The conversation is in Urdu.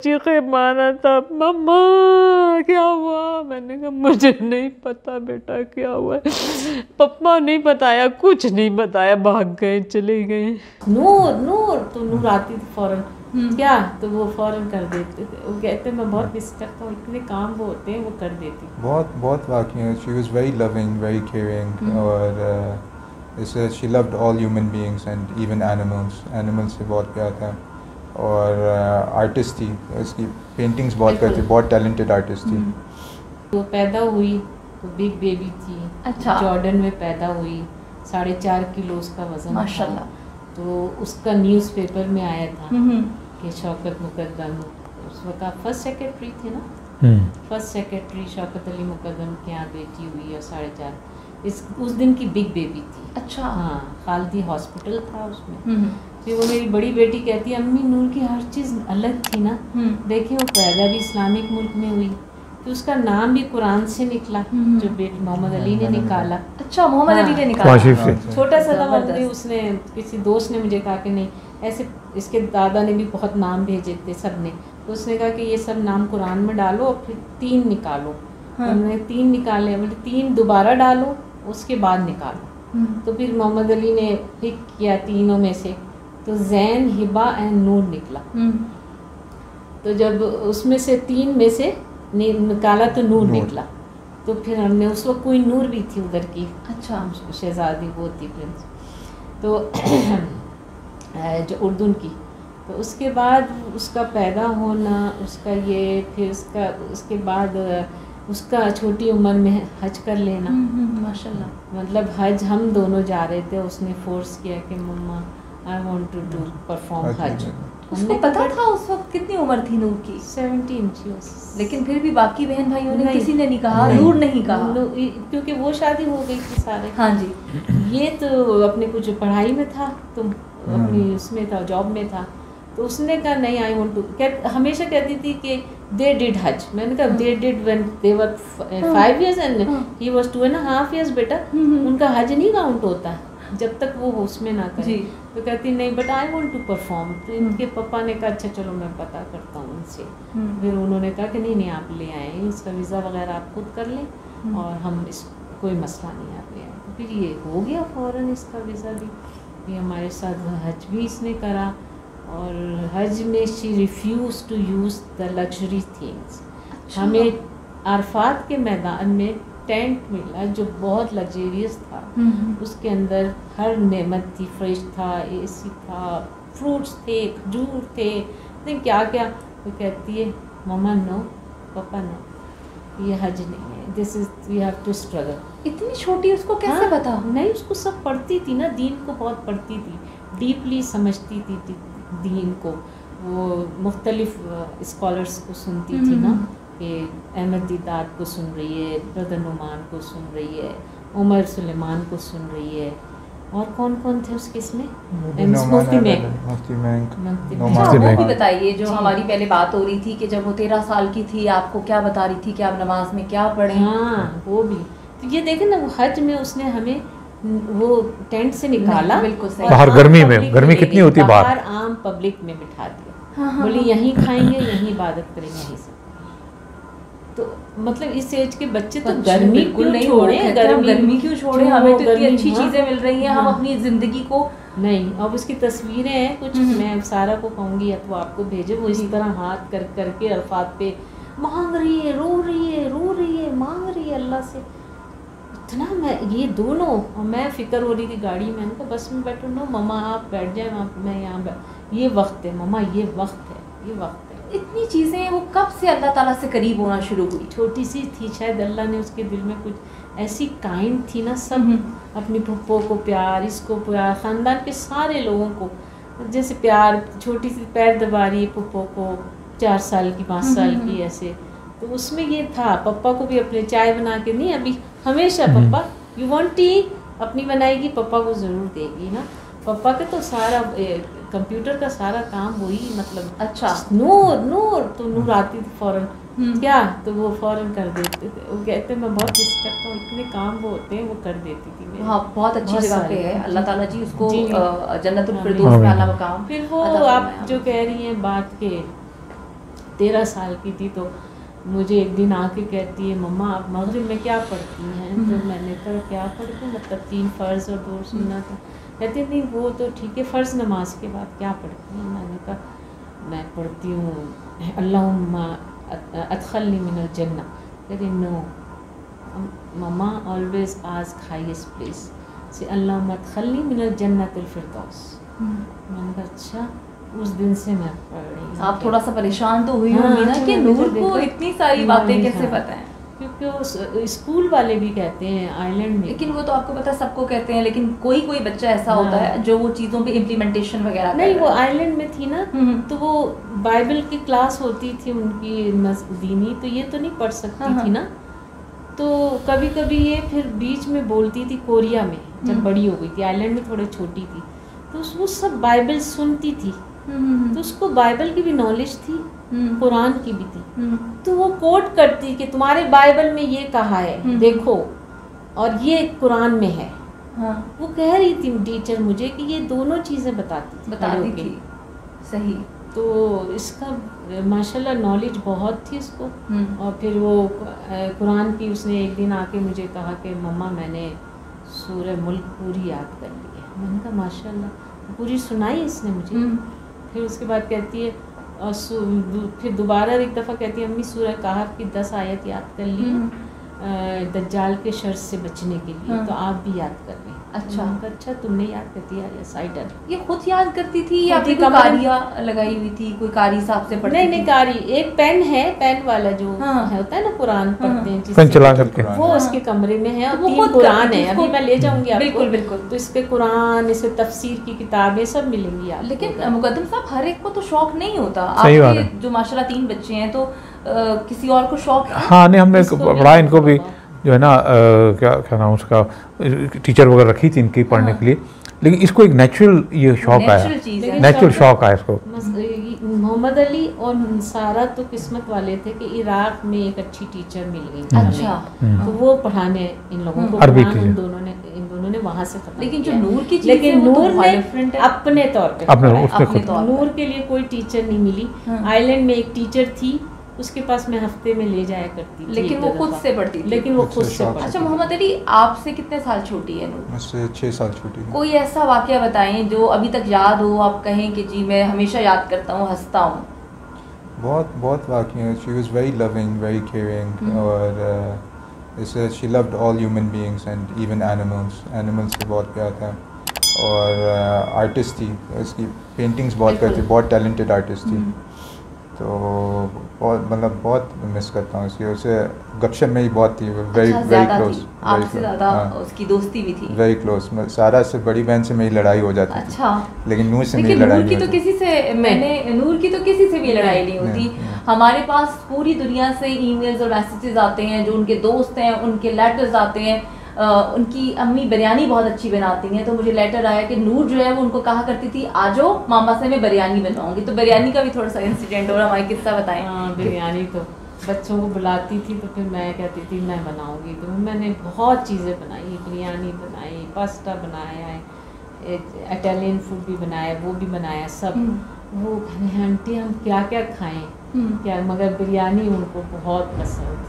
چیخے مارا تھا مما کیا ہوا. میں نے کہا مجھے نہیں پتا بیٹا کیا ہوا ہے. پپا نہیں بتایا, کچھ نہیں بتایا, بھاگ گئے چلے گئے. نور نور تو نور آتی تھی فوراً, کیا تو وہ فوراً کر دیتے تھے. وہ کہتے میں بہت مس کرتا ہوں, اتنے کام وہ ہوتے ہیں وہ کر دیتی. بہت واقعی. She was very loving, very caring, اور she loved all human beings and even animals سے بہت پیار تھا. اور آرٹسٹ تھی, اس کی پینٹنگس بہت کرتی, بہت ٹیلنٹڈ آرٹسٹ تھی. وہ پیدا ہوئی تو بگ بیبی تھی. اچھا. جارڈن میں پیدا ہوئی, 4.5 کلو اس کا وزن ماشاء اللہ. تو اس کا نیوز پیپر میں آیا تھا کہ شوکت مقدم, اس وقت آپ فرسٹ سیکرٹری تھے نا, فرسٹ سیکرٹری شوکت علی مقدم کے یہاں بیٹی ہوئی اور 4.5 اس دن کی بگ بیبی تھی. اچھا. ہاں, خالدی ہاسپٹل تھا اس میں. پھر وہ میری بڑی بیٹی کہتی ہے امی نور کی ہر چیز الگ تھی نا, دیکھیں وہ پیدا بھی اسلامک ملک میں ہوئی, تو اس کا نام بھی قرآن سے نکلا جو بیٹی محمد علی نے نکالا. اچھا, محمد علی نے نکالا, چھوٹا سا تھا. اس نے کسی دوست نے مجھے کہا کہ نہیں ایسے, اس کے دادا نے بھی بہت نام بھیجے تھے سب نے, تو اس نے کہا کہ یہ سب نام قرآن میں ڈالو اور پھر 3 نکالو. انہوں نے 3 نکالے, مطلب 3 دوبارہ ڈالو اس کے بعد نکالو. تو پھر محمد علی نے پک کیا تینوں میں سے, تو زین, ہبا اینڈ نور نکلا. تو جب اس میں سے 3 میں سے نکالا تو نور نکلا. تو پھر ہم نے اس وقت کوئی نور بھی تھی ادھر کی. اچھا. شہزادی وہ تھی پرنس, تو جو اردن کی. تو اس کے بعد اس کا پیدا ہونا, اس کا یہ, پھر اس کے بعد اس کا چھوٹی عمر میں حج کر لینا. ماشاء اللہ. مطلب حج ہم دونوں جا رہے تھے, اس نے فورس کیا کہ mumma I want to do perform حج. اس کو پتا تھا اس وقت کتنی عمر تھی نور کی؟ 17. لیکن پھر بھی باقی بہن بھائیوں نے کسی نے نہیں کہا, نور نہیں کہا, کیونکہ وہ شادی ہو گئی تھی سارے. ہاں جی. یہ تو اپنے کچھ پڑھائی میں تھا, تو اپنی اس میں تھا, جاب میں تھا. تو اس نے کہا نہیں آئی وانٹ ٹو, ہمیشہ کہتی تھی کہ دے ڈیڈ حج. میں نے کہا they did when they were 5 years and he was 2.5 years. بیٹا ان کا حج نہیں کاؤنٹ ہوتا جب تک وہ اس میں نہ کرے. تو کہتی نہیں but I want to perform. تو ان کے پپا نے کہا اچھا چلو میں پتہ کرتا ہوں ان سے. پھر انہوں نے کہا کہ نہیں آپ لے آئیں, اس کا ویزا وغیرہ آپ خود کر لیں اور ہم اس کوئی مسئلہ نہیں, آپ لے آئیں. تو پھر یہ ہو گیا فوراً اس کا ویزا بھی. یہ ہمارے ساتھ حج بھی اس نے کرا, اور حج میں she refuse to use the luxury things. ہمیں عرفات کے میدان میں ٹینٹ ملا جو بہت لگزریس تھا. اس کے اندر ہر نعمت تھی, فریش تھا, اے سی تھا, فروٹس تھے, کھجور تھے, کیا کیا. وہ کہتی ہے مما نو, پپا نو, یہ حج نہیں ہے, دس از وی ہیو ٹو اسٹرگل. اتنی چھوٹی, اس کو کیسے پتا؟ نہیں, اس کو سب پڑھتی تھی نا, دین کو بہت پڑھتی تھی, ڈیپلی سمجھتی تھی دین کو. وہ مختلف اسکالرس کو سنتی تھی نا, کہ احمد دیدات کو سن رہی ہے, برادر نعمان کو سن رہی ہے, عمر سلیمان کو سن رہی ہے, اور کون کون تھے اس کے اس میں, مفتی مینک. وہ بھی بتائیے جو ہماری پہلے بات ہو رہی تھی کہ جب وہ 13 سال کی تھی آپ کو کیا بتا رہی تھی کہ آپ نماز میں کیا پڑھیں. ہاں وہ بھی. تو یہ دیکھیں نا, وہ حج میں اس نے ہمیں وہ ٹینٹ سے نکالا, بالکل صحیح, باہر گرمی میں, گرمی کتنی ہوتی ہے باہر, عام پبلک میں بٹھا دیا, بولی یہیں کھائیں گے, یہیں عبادت کریں گے, یہیں سے. تو مطلب اس ایج کے بچے تو گرمی کیوں چھوڑیں, گرمی کیوں چھوڑیں, ہمیں تو اتنی اچھی چیزیں مل رہی ہیں, ہم اپنی زندگی کو نہیں. اب اس کی تصویریں ہیں کچھ, میں سارا کو کہوں گی یا تو آپ کو بھیجے, وہ اس طرح ہاتھ کر کر کے عرفات پہ مانگ رہی ہے, رو رہی ہے, رو رہی ہے, مانگ رہی ہے اللہ سے. اتنا میں یہ دونوں, اور میں فکر ہو رہی تھی گاڑی میں, نے کہا بس میں بیٹھو, نو مما آپ بیٹھ جائیں وہاں, میں یہاں یہ وقت ہے مما, یہ وقت ہے, یہ وقت ہے. اتنی چیزیں وہ کب سے اللہ تعالیٰ سے قریب ہونا شروع ہوئی؟ چھوٹی سی تھی, شاید اللہ نے اس کے دل میں کچھ ایسی کائنڈ تھی نا, سب اپنی پھپھو کو پیار, اس کو پیار, خاندان کے سارے لوگوں کو جیسے پیار. چھوٹی سی پیر دبا رہی ہے پھپھو کو, 4 سال کی 5 سال کی, ایسے. تو اس میں یہ تھا, پپا کو بھی اپنے چائے بنا کے نہیں, ابھی ہمیشہ پپا یو وانٹ ٹی, اپنی بنائے گی پپا کو ضرور دے گی نا. پپا کے تو سارا کمپیوٹر کا سارا کام وہی, مطلب اچھا نور نور, تو نور آتی تھی فوراً, کیا تو وہ فوراً کر دیتے تھے. وہ کہتے میں بہت مس کرتا ہوں, اتنے کام وہ ہوتے ہیں وہ کر دیتی تھی. ہاں بہت اچھی جگہ پہ ہے, اللہ تعالیٰ جی اس کو جنت الفردوس میں اعلیٰ مقام. پھر وہ آپ جو کہہ رہی ہیں بات کے 13 سال کی تھی تو مجھے ایک دن آ کے کہتی ہے مما آپ مغرب میں کیا پڑھتی ہیں؟ تو میں نے کہا کیا پڑھتی ہوں، مطلب 3 فرض اور 2 سنت. کہتی نہیں وہ تو ٹھیک ہے، فرض نماز کے بعد کیا پڑھتی ہیں؟ میں نے کہا میں پڑھتی ہوں اللہم ادخلنی من الجنہ. کہتی نو مما آلویز آسک ہائیسٹ پلیس سے اللہم ادخلنی من الجنۃ الفردوس. میں نے کہا اچھا. اس دن سے میں پڑھ رہی ہوں. آپ تھوڑا سا پریشان تو ہوئی ہوں گی نا کہ نور کو اتنی ساری باتیں کیسے پتہ ہیں؟ کیونکہ اسکول والے بھی کہتے ہیں آئرلینڈ میں. لیکن وہ تو آپ کو پتہ سب کو کہتے ہیں، لیکن کوئی بچہ ایسا ہوتا ہے جو وہ چیزوں پہ امپلیمنٹیشن وغیرہ نہیں. وہ آئرلینڈ میں تھی نا تو وہ بائبل کی کلاس ہوتی تھی ان کی دینی، تو یہ تو نہیں پڑھ سکتی تھی نا. تو کبھی کبھی یہ پھر بیچ میں بولتی تھی کوریا میں جب بڑی ہو گئی تھی، آئرلینڈ میں تھوڑے چھوٹی تھی تو وہ سب بائبل سنتی تھی تو اس کو بائبل کی بھی نالج تھی، قرآن کی بھی تھی. تو وہ کوٹ کرتی کہ تمہارے بائبل میں یہ کہا ہے دیکھو اور یہ قرآن میں ہے. وہ کہہ رہی تھی ٹیچر مجھے کہ یہ دونوں چیزیں بتاتی تھی. صحیح. تو اس کا ماشاءاللہ نالج بہت تھی اس کو. اور پھر وہ قرآن کی اس نے ایک دن آ کے مجھے کہا کہ مما میں نے سورہ ملک پوری یاد کر لی ہے. میں نے کہا ماشاءاللہ پوری سنائی اس نے مجھے. پھر اس کے بعد کہتی ہے پھر دوبارہ ایک دفعہ کہتی ہے امی سورہ کہف کی 10 آیت یاد کر لی دجال کے شر سے بچنے کے لیے، تو آپ بھی یاد کر لیں. اچھا تم نے یاد کر دیا سائڈر. یہ خود یاد کرتی تھی یا کوئی قاریہ لگائی ہوئی تھی، کوئی قاری صاحب سے پڑھتی؟ نہیں قاری ایک پین ہے، پین والا جو ہوتا ہے نا قرآن پڑھتے ہیں پین چلا کر کے، وہ اس کے کمرے میں ہے اور 3 قرآن ہے. ابھی میں لے جاؤں گی آپ کو. بالکل. تو اس پہ قرآن، اس پہ تفسیر کی کتابیں سب ملیں گی آپ. لیکن مقدم صاحب ہر ایک کو تو شوق نہیں ہوتا. آپ کے جو ماشاءاللہ 3 بچے ہیں تو کسی اور کو شوق ہے؟ ہاں نہیں، ہم نے پڑھا ان کو بھی جو ہے نا کیا نام اس کا ٹیچر وغیرہ رکھی تھی ان کی پڑھنے کے لیے، لیکن اس کو ایک نیچرل یہ شوق آیا، نیچرل شوق آیا اس کو. محمد علی اور سارا تو قسمت والے تھے کہ عراق میں ایک اچھی ٹیچر مل گئی. اچھا. تو وہ پڑھانے ان لوگوں کو عربی ان دونوں نے وہاں سے ختم. لیکن جو نور کی چیز لیکن نور نے اپنے طور پہ نور کے لیے کوئی ٹیچر نہیں ملی. آئرلینڈ میں ایک ٹیچر تھی، اس کے پاس میں ہفتے میں لے جایا کرتی تھی، لیکن وہ خود سے پڑھتی تھی. اچھا محمد علی آپ سے کتنے سال چھوٹی ہے نور؟ مجھ سے 6 سال چھوٹی ہے. کوئی ایسا واقعہ بتائیں جو ابھی تک یاد ہو، آپ کہیں کہ جی میں ہمیشہ یاد کرتا ہوں، ہنستا ہوں؟ بہت واقعی ہیں. She was very loving, very caring, اور she loved all human beings and even animals سے بہت پیار تھا. اور آرٹسٹ تھی، اس کی پینٹنگس بہت کرتی، بہت ٹیلنٹڈ آرٹسٹ تھی. تو بہت مس کرتا ہوں اس کی. اسے گپ شپ میں ہی بہت تھی، ویری کلوز. آپ سے زیادہ اس کی دوستی بھی تھی؟ Very close. سارا سے بڑی بہن سے میری لڑائی ہو جاتی تھی. اچھا. لیکن نور سے میری لڑائی نہیں ہوتی. نور کی تو کسی سے بھی لڑائی نہیں ہوتی. ہمارے پاس پوری دنیا سے ای میلز اور میسیجز آتے ہیں، جو ان کے دوست ہیں ان کے لیٹرز آتے ہیں. ان کی امی بریانی بہت اچھی بناتی ہیں، تو مجھے لیٹر آیا کہ نور جو ہے وہ ان کو کہا کرتی تھی آ جاؤ ماما سے میں بریانی بنواؤں گی. تو بریانی کا بھی تھوڑا سا انسیڈنٹ اور ہماری قصہ بتائیں. ہاں بریانی تو بچوں کو بلاتی تھی تو پھر میں کہتی تھی میں بناؤں گی. تو میں نے بہت چیزیں بنائی، بریانی بنائی، پاستا بنایا ہے، اٹالین فوڈ بھی بنایا، وہ بھی بنایا سب. وہ آنٹی ہم کیا کیا کھائیں کیا، مگر بریانی ان کو بہت پسند.